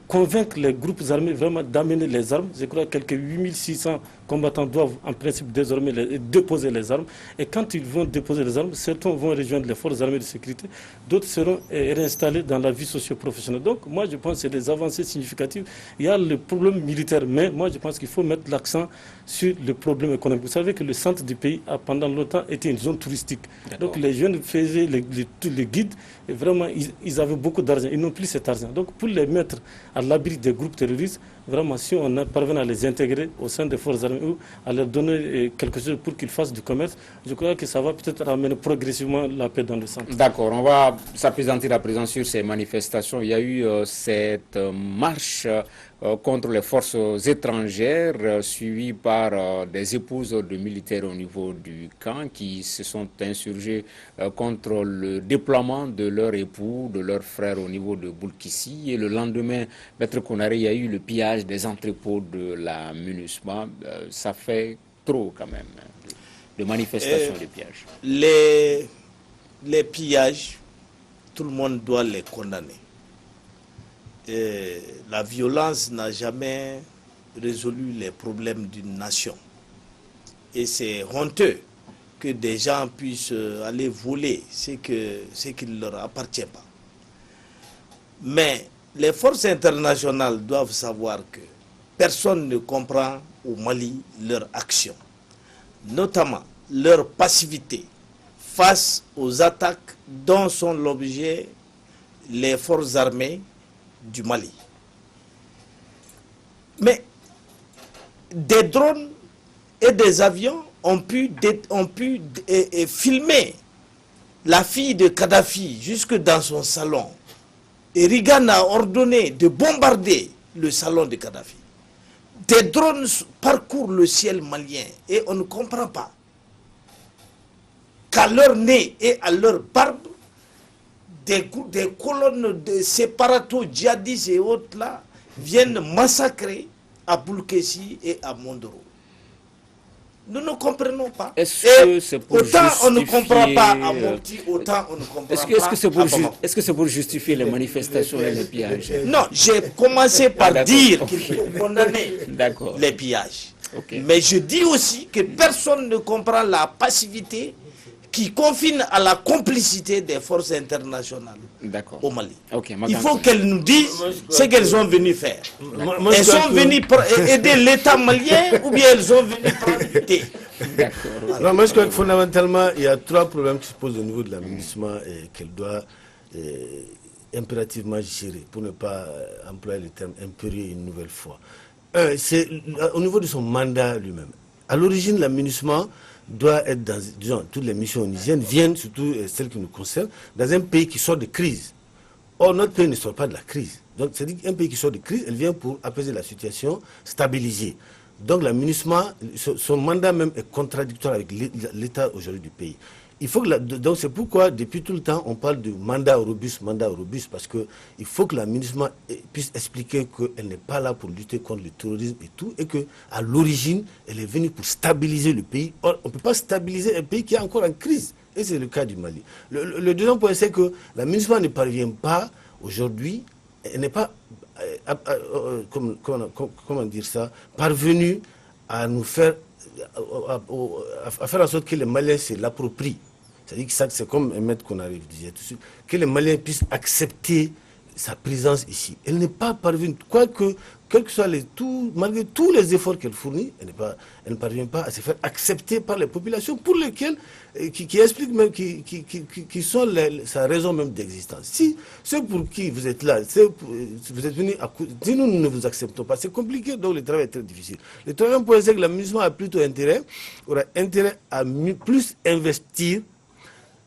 convaincre les groupes armés vraiment d'amener les armes. Je crois que quelques 8600 combattants doivent en principe désormais déposer les armes. Et quand ils vont déposer les armes, certains vont rejoindre les forces armées de sécurité, d'autres seront réinstallés dans la vie socio-professionnelle. Donc moi je pense que c'est des avancées significatives. Il y a le problème militaire, mais moi je pense qu'il faut mettre l'accent sur le problème économique. Vous savez que le centre du pays a pendant longtemps été une zone touristique. Donc les jeunes faisaient les guides et vraiment ils avaient beaucoup d'argent. Ils n'ont plus cet argent. Donc pour les mettre à l'abri des groupes terroristes, vraiment si on parvient à les intégrer au sein des forces armées ou à leur donner quelque chose pour qu'ils fassent du commerce, je crois que ça va peut-être ramener progressivement la paix dans le centre. D'accord, on va s'appesantir à présent sur ces manifestations. Il y a eu cette marche contre les forces étrangères suivie par des épouses de militaires au niveau du camp qui se sont insurgés contre le déploiement de leur époux, de leurs frères au niveau de Boulkissi. Et le lendemain, Maître Konaré, il y a eu le pillage des entrepôts de la MINUSMA. Ça fait trop quand même de manifestations de pillage. Les pillages, tout le monde doit les condamner. La violence n'a jamais résolu les problèmes d'une nation. Et c'est honteux que des gens puissent aller voler ce qui ne leur appartient pas. Mais les forces internationales doivent savoir que personne ne comprend au Mali leur action, notamment leur passivité face aux attaques dont sont l'objet les forces armées du Mali. Mais des drones et des avions ont pu filmer la fille de Kadhafi jusque dans son salon. Et Reagan a ordonné de bombarder le salon de Kadhafi. Des drones parcourent le ciel malien et on ne comprend pas qu'à leur nez et à leur barbe, des colonnes de séparato-djihadistes et autres là viennent massacrer à Boulkessi et à Mondoro. Nous ne comprenons pas. Est-ce que c'est pour autant justifier... on ne comprend pas à Mopti, autant on ne comprend pas Est-ce que c'est pour justifier les manifestations et les pillages? Non, j'ai commencé par dire qu'il faut condamner les pillages. Okay. Mais je dis aussi que personne ne comprend la passivité qui confine à la complicité des forces internationales au Mali. Il faut qu'elles nous disent ce qu'elles sont venues faire. Elles sont venues aider l'État malien ou bien elles sont venues prendre du thé. Non, moi je crois que fondamentalement, il y a 3 problèmes qui se posent au niveau de la MINUSMA et qu'elle doit impérativement gérer, pour ne pas employer le terme impérieux une nouvelle fois. C'est au niveau de son mandat lui-même. À l'origine, la MINUSMA doit être dans, disons, toutes les missions onusiennes viennent, surtout celles qui nous concernent, dans un pays qui sort de crise. Or, notre pays ne sort pas de la crise. Donc, c'est-à-dire qu'un pays qui sort de crise, elle vient pour apaiser la situation, stabiliser. Donc, la MINUSMA, son mandat même est contradictoire avec l'état aujourd'hui du pays. il faut que donc c'est pourquoi depuis tout le temps on parle de mandat robuste, parce que il faut que la MINUSMA puisse expliquer qu'elle n'est pas là pour lutter contre le terrorisme et tout, et que à l'origine elle est venue pour stabiliser le pays. Or, on ne peut pas stabiliser un pays qui est encore en crise, et c'est le cas du Mali. Le deuxième point, c'est que la MINUSMA ne parvient pas aujourd'hui, elle n'est pas comment dire ça, parvenue à nous faire à faire en sorte que les Maliens se l'approprient. C'est-à-dire que ça, c'est comme un maître qu'on arrive disait tout de suite, que les Maliens puissent accepter sa présence ici. Elle n'est pas parvenue, quoique, quel que soit malgré tous les efforts qu'elle fournit, elle ne parvient pas à se faire accepter par les populations pour lesquelles, qui expliquent même, qui sont sa raison même d'existence. Si ceux pour qui vous êtes là, vous êtes venus si nous ne vous acceptons pas, c'est compliqué, donc le travail est très difficile. Le troisième point, c'est que la MINUSMA aura intérêt à plus investir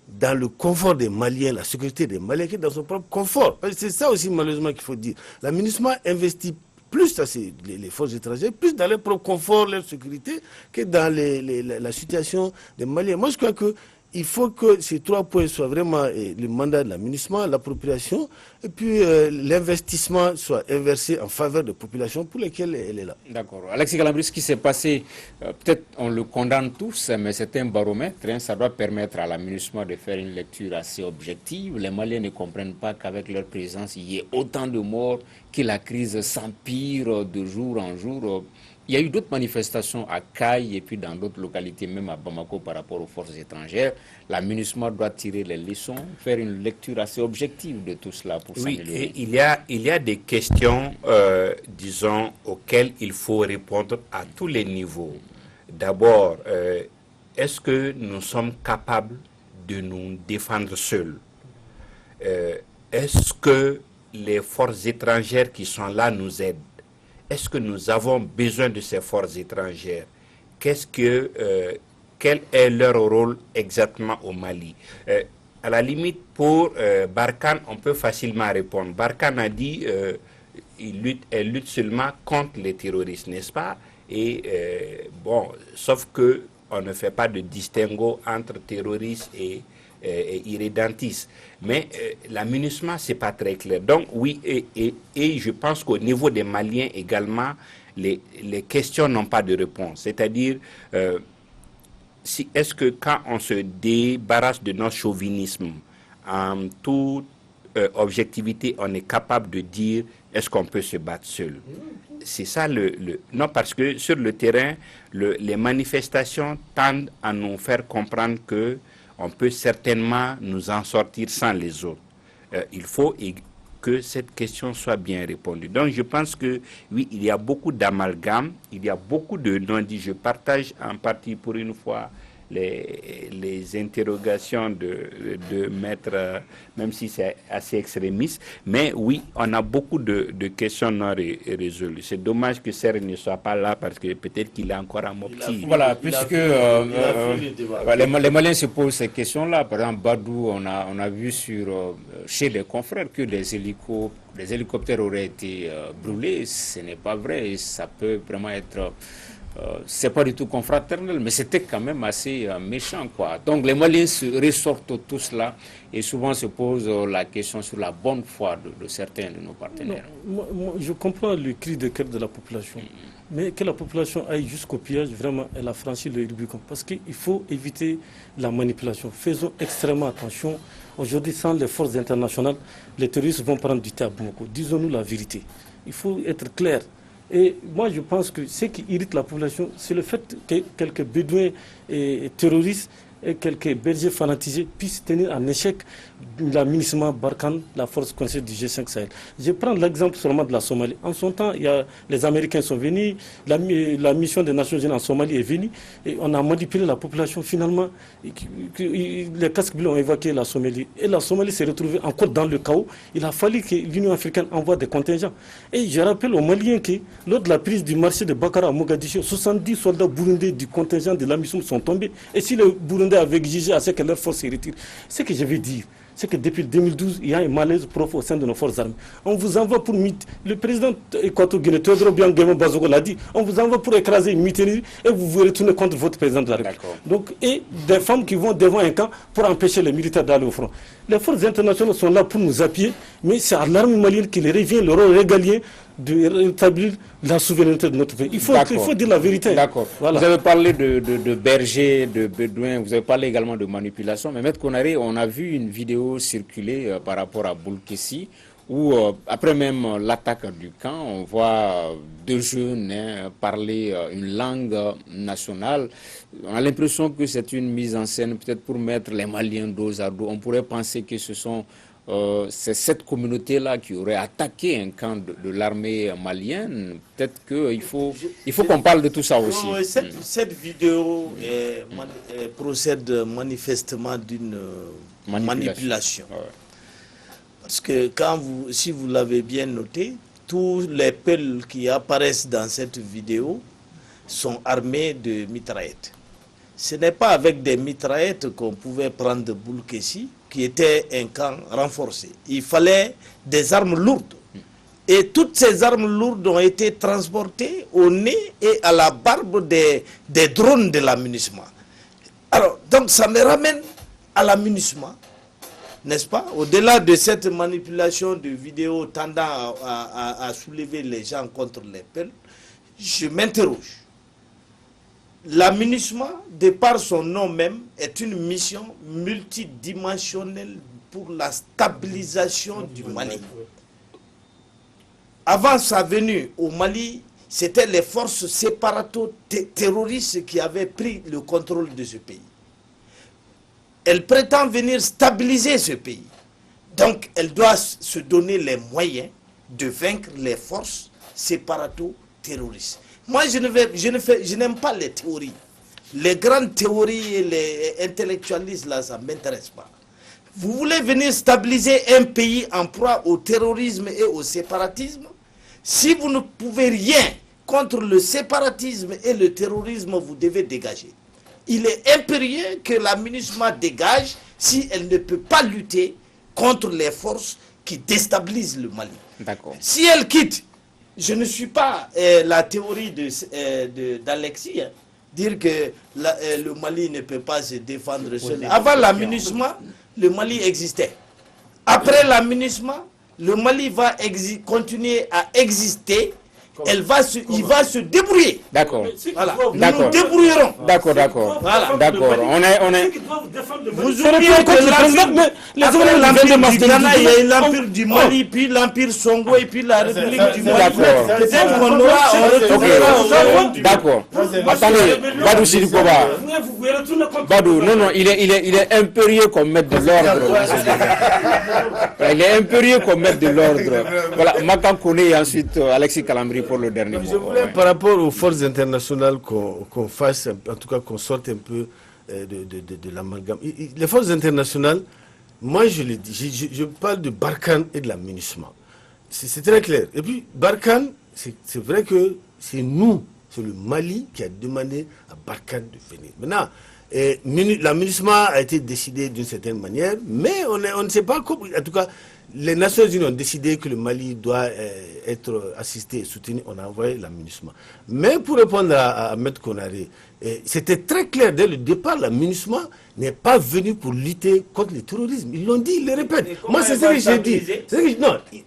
dans le confort des Maliens, la sécurité des Maliens, qui est dans son propre confort. C'est ça aussi malheureusement qu'il faut dire. La MINUSMA investit plus dans les forces étrangères, plus dans leur propre confort, leur sécurité, que dans la situation des Maliens. Moi je crois qu'il faut que ces trois points soient vraiment le mandat de la MINUSMA, l'appropriation, et puis l'investissement soit inversé en faveur des populations pour lesquelles elle est là. D'accord. Alexis Galambri, ce qui s'est passé, peut-être on le condamne tous, mais c'est un baromètre. Ça doit permettre à la MINUSMA de faire une lecture assez objective. Les Maliens ne comprennent pas qu'avec leur présence, il y ait autant de morts, que la crise s'empire de jour en jour. Il y a eu d'autres manifestations à Caille et puis dans d'autres localités, même à Bamako, par rapport aux forces étrangères. La MINUSMA doit tirer les leçons, faire une lecture assez objective de tout cela pour s'améliorer. Oui, il y a des questions, disons, auxquelles il faut répondre à tous les niveaux. D'abord, est-ce que nous sommes capables de nous défendre seuls? Est-ce que les forces étrangères qui sont là nous aident? Est-ce que nous avons besoin de ces forces étrangères? Quel est leur rôle exactement au Mali? À la limite, pour Barkhane, on peut facilement répondre. Barkhane a dit elle lutte seulement contre les terroristes, n'est-ce pas? Et sauf que on ne fait pas de distinguo entre terroristes et irrédentistes. Mais la MINUSMA, c'est pas très clair. Donc oui, et je pense qu'au niveau des Maliens également, les questions n'ont pas de réponse. C'est-à-dire, est-ce que quand on se débarrasse de notre chauvinisme, en toute objectivité, on est capable de dire est-ce qu'on peut se battre seul? C'est ça non, parce que sur le terrain, les manifestations tendent à nous faire comprendre que on peut certainement nous en sortir sans les autres. Il faut que cette question soit bien répondue. Donc je pense que oui, il y a beaucoup d'amalgames, il y a beaucoup de non-dits. Je partage en partie pour une fois les interrogations de maître, même si c'est assez extrémiste. Mais oui, on a beaucoup de questions non résolues. C'est dommage que Serre ne soit pas là parce que peut-être qu'il est encore en mopti. Voilà, puisque les Maliens se posent ces questions-là. Par exemple, Badou, on a vu chez les confrères que des hélicoptères auraient été brûlés. Ce n'est pas vrai. Et ça peut vraiment être... c'est pas du tout confraternel, mais c'était quand même assez méchant, quoi. Donc les Maliens se ressortent tout cela et souvent se posent la question sur la bonne foi de certains de nos partenaires. Non, moi, je comprends le cri de cœur de la population, mais que la population aille jusqu'au pillage, vraiment, elle a franchi le Rubicon. Parce qu'il faut éviter la manipulation. Faisons extrêmement attention. Aujourd'hui, sans les forces internationales, les terroristes vont prendre du thé à Bamako. Disons-nous la vérité. Il faut être clair. Et moi, je pense que ce qui irrite la population, c'est le fait que quelques bédouins et terroristes et quelques bergers fanatisés puissent tenir en échec la MINUSMA, Barkhane, la force conseil du G5 Sahel. Je prends l'exemple seulement de la Somalie. En son temps, les Américains sont venus, la mission des Nations Unies en Somalie est venue, et on a manipulé la population. Finalement, les casques bleus ont évacué la Somalie. Et la Somalie s'est retrouvée encore dans le chaos. Il a fallu que l'Union africaine envoie des contingents. Et je rappelle aux Maliens que lors de la prise du marché de Bakara à Mogadiscio, 70 soldats burundais du contingent de la mission sont tombés. Et si les Burundais avaient exigé à ce que leur force se retire, ce que je veux dire, c'est que depuis 2012, il y a un malaise profond au sein de nos forces armées. On vous envoie pour... Le président équatorien, Théodore Obiang Bazoko l'a dit, on vous envoie pour écraser une mutinerie et vous vous retournez contre votre président de la République. Donc, et des femmes qui vont devant un camp pour empêcher les militaires d'aller au front. Les forces internationales sont là pour nous appuyer, mais c'est à l'armée malienne qu'il revient le rôle régalien de rétablir la souveraineté de notre pays. Il faut dire la vérité. D'accord. Voilà. Vous avez parlé de bergers, de bédouins, vous avez parlé également de manipulation. Mais Maître Konaré, on a vu une vidéo circuler par rapport à Boulkessi, où après même l'attaque du camp, on voit deux jeunes parler une langue nationale. On a l'impression que c'est une mise en scène peut-être pour mettre les Maliens dos à dos. On pourrait penser que c'est cette communauté-là qui aurait attaqué un camp de l'armée malienne. Peut-être qu'il faut qu'on parle de tout ça aussi. Cette vidéo procède manifestement d'une manipulation. Ouais. Parce que si vous l'avez bien noté, tous les peuls qui apparaissent dans cette vidéo sont armés de mitraillettes. Ce n'est pas avec des mitraillettes qu'on pouvait prendre Boulkessi, qui était un camp renforcé. Il fallait des armes lourdes. Et toutes ces armes lourdes ont été transportées au nez et à la barbe des drones de l'amunissement. Alors, donc ça me ramène à l'amunissement, n'est-ce pas? Au-delà de cette manipulation de vidéos tendant à soulever les gens contre les peuples, je m'interroge. L'amunissement, de par son nom même, est une mission multidimensionnelle pour la stabilisation du Mali. Avant sa venue au Mali, c'était les forces séparato-terroristes qui avaient pris le contrôle de ce pays. Elle prétend venir stabiliser ce pays. Donc, elle doit se donner les moyens de vaincre les forces séparato-terroristes. Moi, je n'aime pas les théories. Les grandes théories et les intellectualistes, là, ça ne m'intéresse pas. Vous voulez venir stabiliser un pays en proie au terrorisme et au séparatisme? Si vous ne pouvez rien contre le séparatisme et le terrorisme, vous devez dégager. Il est impérieux que l'amunissement dégage si elle ne peut pas lutter contre les forces qui déstabilisent le Mali. Si elle quitte, je ne suis pas la théorie d'Alexis, dire que le Mali ne peut pas se défendre seul. Avant l'amunissement, le Mali existait. Après l'amunissement, le Mali va continuer à exister. Il va se débrouiller. D'accord. Voilà. Nous nous débrouillerons. D'accord. Voilà. D'accord. On est. Vous oubliez que l'empire du Ghana, il y a eu l'empire du Mali, puis l'empire Songo et puis la République du Mali. D'accord. Peut-être qu'on aura. D'accord. Attendez, Badou Sidikoba. Badou, non, il est impérieux qu'on mette de l'ordre. Il est impérieux qu'on mette de l'ordre. Voilà, Makan Kone et ensuite Alexis Kalambri pour le dernier mot. Je voulais, par rapport aux forces internationales, qu'on fasse, en tout cas qu'on sorte un peu de l'amalgame. Les forces internationales, moi je l'ai dit, je parle de Barkhane et de l'amunissement. C'est très clair. Et puis Barkhane, c'est vrai que c'est nous, c'est le Mali qui a demandé à Barkhane de venir. Maintenant, l'amunissement a été décidé d'une certaine manière, mais on ne sait pas comment. En tout cas, les Nations Unies ont décidé que le Mali doit être assisté et soutenu. On a envoyé l'amunissement. Mais pour répondre à Maître Konaré, c'était très clair dès le départ, l'amunissement n'est pas venu pour lutter contre le terrorisme. Ils l'ont dit, ils le répètent. Moi, c'est ce que j'ai dit.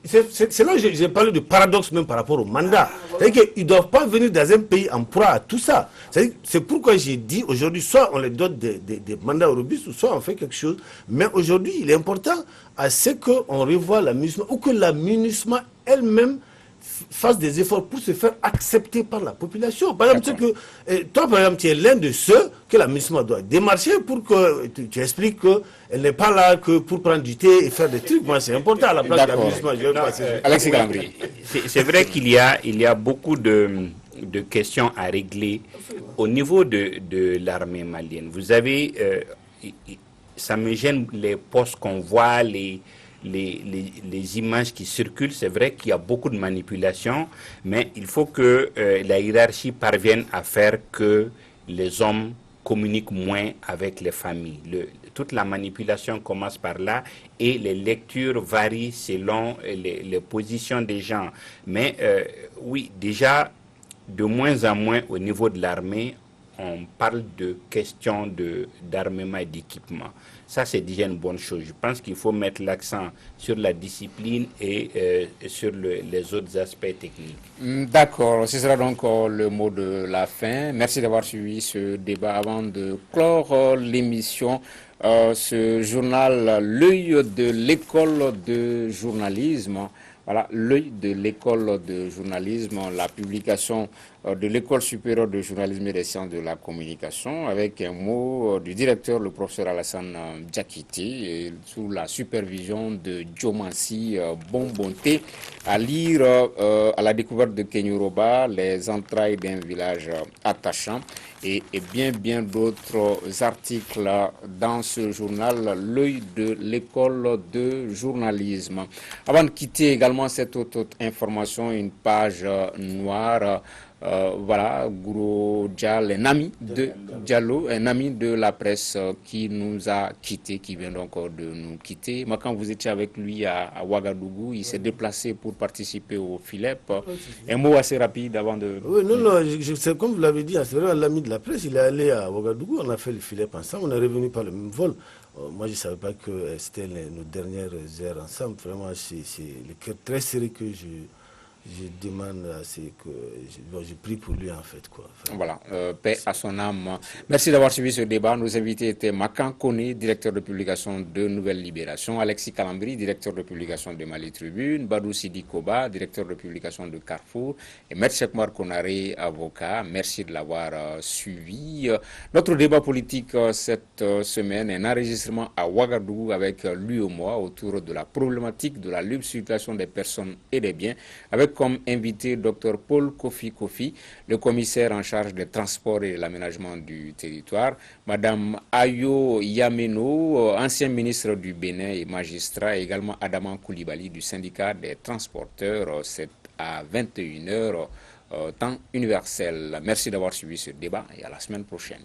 C'est là que j'ai parlé de paradoxe même par rapport au mandat. C'est-à-dire qu'ils ne doivent pas venir dans un pays en proie à tout ça. C'est pourquoi j'ai dit aujourd'hui, soit on les donne des mandats robustes, ou soit on fait quelque chose. Mais aujourd'hui, il est important à ce qu'on revoie l'amunissement, ou que l'amunissement elle-même fasse des efforts pour se faire accepter par la population. Par exemple, toi, par exemple, tu es l'un de ceux que l'amunissement doit démarcher pour que tu expliques qu'elle n'est pas là que pour prendre du thé et faire des trucs. Moi, c'est important à la place de l'amunissement. Alexis Kalambri. C'est vrai qu'il y a beaucoup de questions à régler au niveau de l'armée malienne. Vous avez, ça me gêne les postes qu'on voit, les images qui circulent. C'est vrai qu'il y a beaucoup de manipulations, mais il faut que la hiérarchie parvienne à faire que les hommes communiquent moins avec les familles. toute la manipulation commence par là et les lectures varient selon les positions des gens. Mais oui, déjà, de moins en moins au niveau de l'armée, on parle de questions d'armement et d'équipement. Ça, c'est déjà une bonne chose. Je pense qu'il faut mettre l'accent sur la discipline et sur les autres aspects techniques. D'accord, ce sera donc le mot de la fin. Merci d'avoir suivi ce débat. Avant de clore l'émission, ce journal, l'œil de l'école de journalisme. Voilà, l'œil de l'école de journalisme, la publication de l'école supérieure de journalisme et des sciences de la communication, avec un mot du directeur, le professeur Alassane Diakité, sous la supervision de Diomansi Bonbonté, à lire à la découverte de Kenyuroba, les entrailles d'un village attachant, et bien d'autres articles dans ce journal, l'œil de l'école de journalisme. Avant de quitter également cette autre information, une page noire. Voilà, Gouro Diallo, un ami de Diallo, un ami de la presse qui nous a quittés, qui vient donc de nous quitter. Moi, quand vous étiez avec lui à Ouagadougou, il s'est déplacé pour participer au FILEP. Un mot assez rapide avant de... Oui, non, comme vous l'avez dit, c'est vraiment l'ami de la presse. Il est allé à Ouagadougou, on a fait le FILEP ensemble, on est revenu par le même vol. Moi, je ne savais pas que c'était nos dernières heures ensemble. Vraiment, c'est le cœur très serré que je demande, c'est que je prie pour lui en fait. Quoi. Enfin, voilà, paix à son âme. Merci d'avoir suivi ce débat. Nos invités étaient Makan Kone, directeur de publication de Nouvelle Libération, Alexis Kalambri, directeur de publication de Mali Tribune, Badou Sidi Koba, directeur de publication de Carrefour, et Maître Chekmar Konaré, avocat. Merci de l'avoir suivi. Notre débat politique cette semaine, un enregistrement à Ouagadougou avec lui et moi autour de la problématique de la libre circulation des personnes et des biens, avec comme invité Dr Paul Kofi, le commissaire en charge des transports et de l'aménagement du territoire, Madame Ayo Yameno, ancien ministre du Bénin et magistrat, et également Adaman Koulibaly du syndicat des transporteurs. C'est à 21h, temps universel. Merci d'avoir suivi ce débat et à la semaine prochaine.